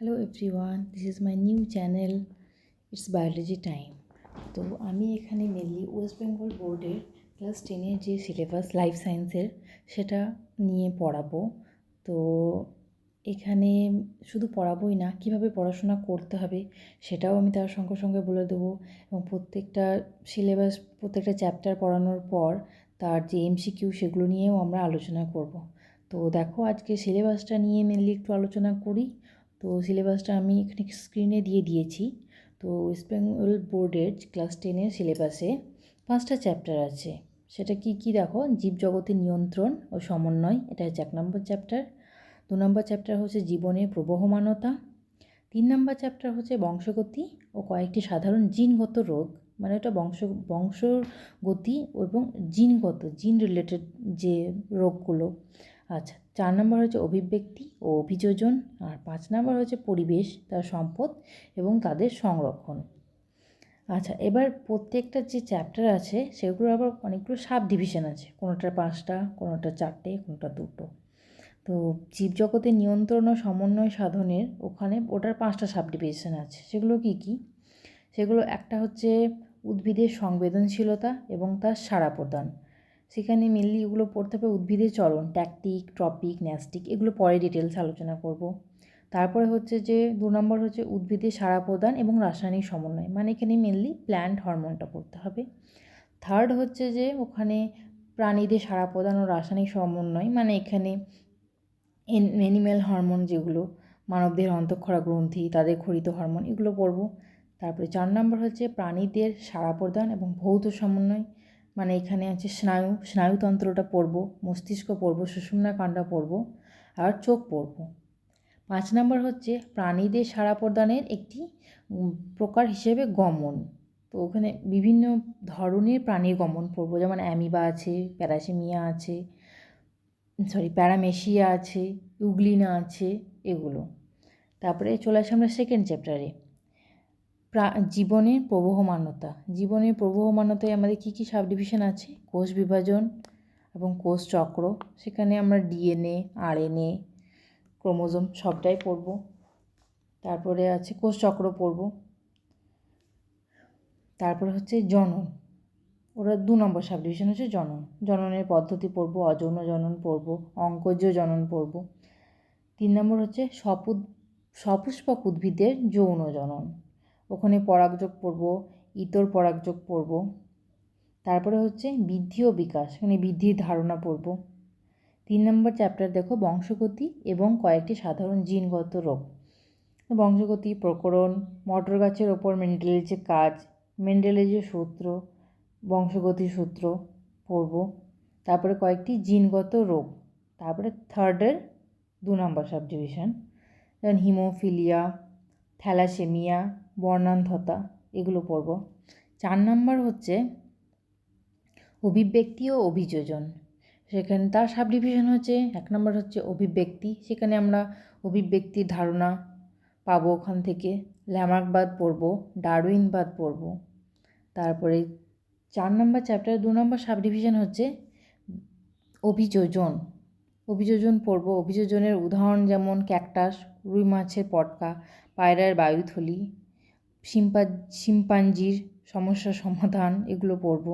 Hello everyone, this is my new channel. It's biology time. তো আমি এখানে mainly West Bengal বোর্ডের ক্লাস 10-এর যে সিলেবাস লাইফ সায়েন্সের সেটা নিয়ে পড়াবো। তো এখানে শুধু পড়াবোই না, কিভাবে পড়াশোনা করতে হবে সেটাও আমি তার সঙ্গে সঙ্গে বলে দেবো। এবং প্রত্যেকটা সিলেবাস, প্রত্যেকটা চ্যাপ্টার পড়ানোর পর তার যে এমসিকিউ সেগুলো নিয়েও আমরা আলোচনা করব। তো দেখো, আজকে সিলেবাসটা নিয়ে মেনলি একটু আলোচনা করি। তো সিলেবাসটা আমি এখানে স্ক্রিনে দিয়ে দিয়েছি। তো ওয়েস্ট বেঙ্গল বোর্ডের ক্লাস 10-এর সিলেবাসে 5টা চ্যাপ্টার আছে। সেটা কি দেখো, জীবজগতের নিয়ন্ত্রণ ও সমন্বয়, এটা হচ্ছে 1 নম্বর চ্যাপ্টার। 2 নম্বর চ্যাপ্টার হচ্ছে জীবনের প্রবহমানতা। 3 নম্বর চ্যাপ্টার হচ্ছে বংশগতি ও কয়েকটি সাধারণ জিনগত রোগ, মানে এটা বংশগতি এবং জিন রিলেটেড যে রোগগুলো। আচ্ছা, 4 নম্বর হচ্ছে অভিব্যক্তি ও অভিযোজন, আর 5 নম্বর হচ্ছে পরিবেশ, তার সম্পদ এবং তাদের সংরক্ষণ। আচ্ছা, এবার প্রত্যেকটা যে চ্যাপ্টার আছে সেগুলো আবার অনেকগুলো সাব ডিভিশন আছে, কোনোটার 5টা, কোনোটার 4টে, কোনোটা 2টো। তো জীবজগতের নিয়ন্ত্রণ ও সমন্বয় সাধনের ওটার 5টা সাব ডিভিশন আছে। সেগুলো কি? সেগুলো একটা হচ্ছে উদ্ভিদের সংবেদনশীলতা এবং তার সাড়া প্রদান। সেখানে মেনলি এগুলো পড়তে হবে উদ্ভিদের চলন, ট্যাকটিক, ট্রপিক, ন্যাস্টিক, এগুলো পরে ডিটেলস আলোচনা করব। তারপরে হচ্ছে যে 2 নম্বর হচ্ছে উদ্ভিদের সাড়া প্রদান এবং রাসায়নিক সমন্বয়, মানে এখানে মেনলি প্ল্যান্ট হরমোনটা পড়তে হবে। থার্ড হচ্ছে যে ওখানে প্রাণীদের সাড়া প্রদান ও রাসায়নিক সমন্বয়, মানে এখানে অ্যানিম্যাল হরমোন, যেগুলো মানবদের অন্তঃক্ষরা গ্রন্থি, তাদের ক্ষরিত হরমোন, এগুলো পড়ব। তারপরে 4 নম্বর হচ্ছে প্রাণীদের সাড়া প্রদান এবং ভৌত সমন্বয়, মানে এখানে আছে স্নায়ুতন্ত্রটা পড়ব, মস্তিষ্ক পড়ব, সুষুম্না কাণ্ড পড়ব, আর চোখ পড়ব। 5 নম্বর হচ্ছে প্রাণীদের সাড়া প্রদানের একটি প্রকার হিসেবে গমন। তো ওখানে বিভিন্ন ধরনের প্রাণীর গমন পড়ব, যেমন অ্যামিবা আছে, প্যারামেশিয়া আছে, ইউগ্লিনা আছে, এগুলো। তারপরে চলে আসি আমরা সেকেন্ড চ্যাপ্টারে, জীবনের প্রবহমানতা। জীবনের প্রবহমানতায় আমাদের কী সাব ডিভিশন আছে? কোষ বিভাজন এবং কোষ চক্র। সেখানে আমরা ডিএনএ, আরএনএ, ক্রোমোজোম সবটাই পড়ব। তারপরে আছে কোষ চক্র পড়ব। তারপরে হচ্ছে জনন, ওরা 2 নম্বর সাব ডিভিশন হচ্ছে জনন। জননের পদ্ধতি পড়ব, অযৌন জনন পড়ব, অঙ্কজ জনন পড়ব। 3 নম্বর হচ্ছে সপুষ্পক উদ্ভিদের যৌন জনন, ওখানে পরাগযোগ পড়ব, ইতর পরাগযোগ পড়ব। তারপরে হচ্ছে বৃদ্ধি ও বিকাশ, এখানে বৃদ্ধির ধারণা পড়ব। 3 নম্বর চ্যাপ্টার দেখো বংশগতি এবং কয়েকটি সাধারণ জিনগত রোগ। বংশগতি প্রকরণ, মটর গাছের ওপর মেন্ডেলের যে কাজ, মেন্ডেলের যে সূত্র, বংশগতির সূত্র পড়ব। তারপরে কয়েকটি জিনগত রোগ। তারপরে থার্ডের 2 নম্বর সাব ডিভিশন, যেমন হিমোফিলিয়া, থ্যালাসেমিয়া, বর্ণান্ধতা, এগুলো পড়ব। 4 নম্বর হচ্ছে অভিব্যক্তি ও অভিযোজন। সেখানে তার সাব ডিভিশন হচ্ছে 1 নম্বর হচ্ছে অভিব্যক্তি, সেখানে আমরা অভিব্যক্তির ধারণা পাবো, ওখান থেকে ল্যামার্কবাদ পড়ব, ডারউইনবাদ পড়ব। তারপরে 4 নম্বর চ্যাপ্টারে 2 নম্বর সাব ডিভিশন হচ্ছে অভিযোজন। অভিযোজন পড়ব। অভিযোজনের উদাহরণ যেমন ক্যাকটাস, রুই মাছের পটকা, পায়রার বায়ুথলি, শিম্পাঞ্জির সমস্যা সমাধান, এগুলো পড়ব।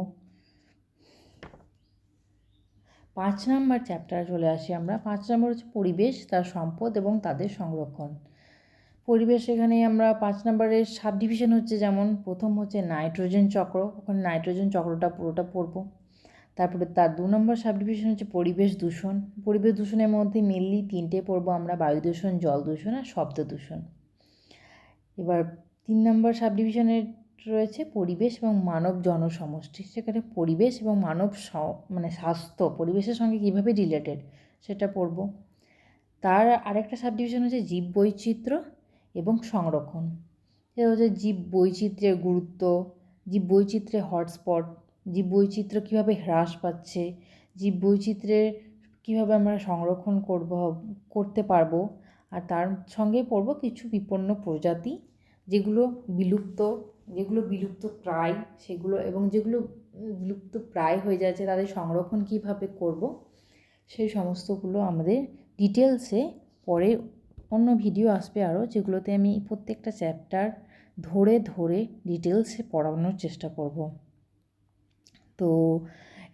5 নম্বর চ্যাপ্টারে চলে আসি আমরা। 5 নম্বর হচ্ছে পরিবেশ, তার সম্পদ এবং তাদের সংরক্ষণ। পরিবেশ, এখানে আমরা 5 নম্বরের সাব ডিভিশন হচ্ছে, যেমন প্রথম হচ্ছে নাইট্রোজেন চক্র, ওখানে নাইট্রোজেন চক্রটা পুরোটা পড়ব। তারপরে তার 2 নম্বর সাব ডিভিশন হচ্ছে পরিবেশ দূষণ। পরিবেশ দূষণের মধ্যে মেনলি 3টে পড়ব আমরা, বায়ু দূষণ, জল দূষণ আর শব্দ দূষণ। এবার 3 নম্বর সাব ডিভিশনের রয়েছে পরিবেশ এবং মানব জনসমষ্টি। সেখানে পরিবেশ এবং মানব স্বাস্থ্য পরিবেশের সঙ্গে কীভাবে রিলেটেড সেটা পড়ব। তার আরেকটা সাব ডিভিশন হচ্ছে জীববৈচিত্র্য এবং সংরক্ষণ। এটা হচ্ছে জীববৈচিত্র্যের গুরুত্ব, জীববৈচিত্র্যের হটস্পট, জীববৈচিত্র্য কীভাবে হ্রাস পাচ্ছে, জীববৈচিত্র্যের কীভাবে আমরা সংরক্ষণ করতে পারবো। আর তার সঙ্গে পড়ব কিছু বিপন্ন প্রজাতি, যেগুলো বিলুপ্ত প্রায় সেগুলো, এবং যেগুলো বিলুপ্ত প্রায় হয়ে যাচ্ছে তাদের সংরক্ষণ কীভাবে করব, সেই সমস্তগুলো আমাদের ডিটেলসে পরে অন্য ভিডিও আসবে আরও, যেগুলোতে আমি প্রত্যেকটা চ্যাপ্টার ধরে ধরে ডিটেলসে পড়ানোর চেষ্টা করব। তো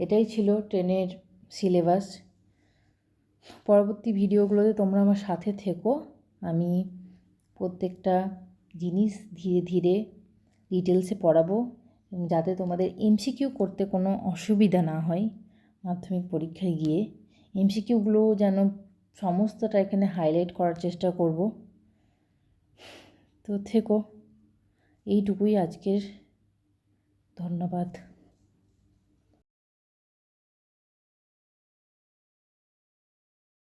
এটাই ছিল 10-এর সিলেবাস। পরবর্তী ভিডিওগুলোতে তোমরা আমার সাথে থেকো। আমি প্রত্যেকটা জিনিস ধীরে ধীরে ডিটেলসে পড়াবো, যাতে তোমাদের এমসিকিউ করতে কোনো অসুবিধা না হয় মাধ্যমিক পরীক্ষায় গিয়ে। এমসিকিউগুলো যেন সমস্তটা এখানে হাইলাইট করার চেষ্টা করব। তো থেকো, এইটুকুই আজকের। ধন্যবাদ।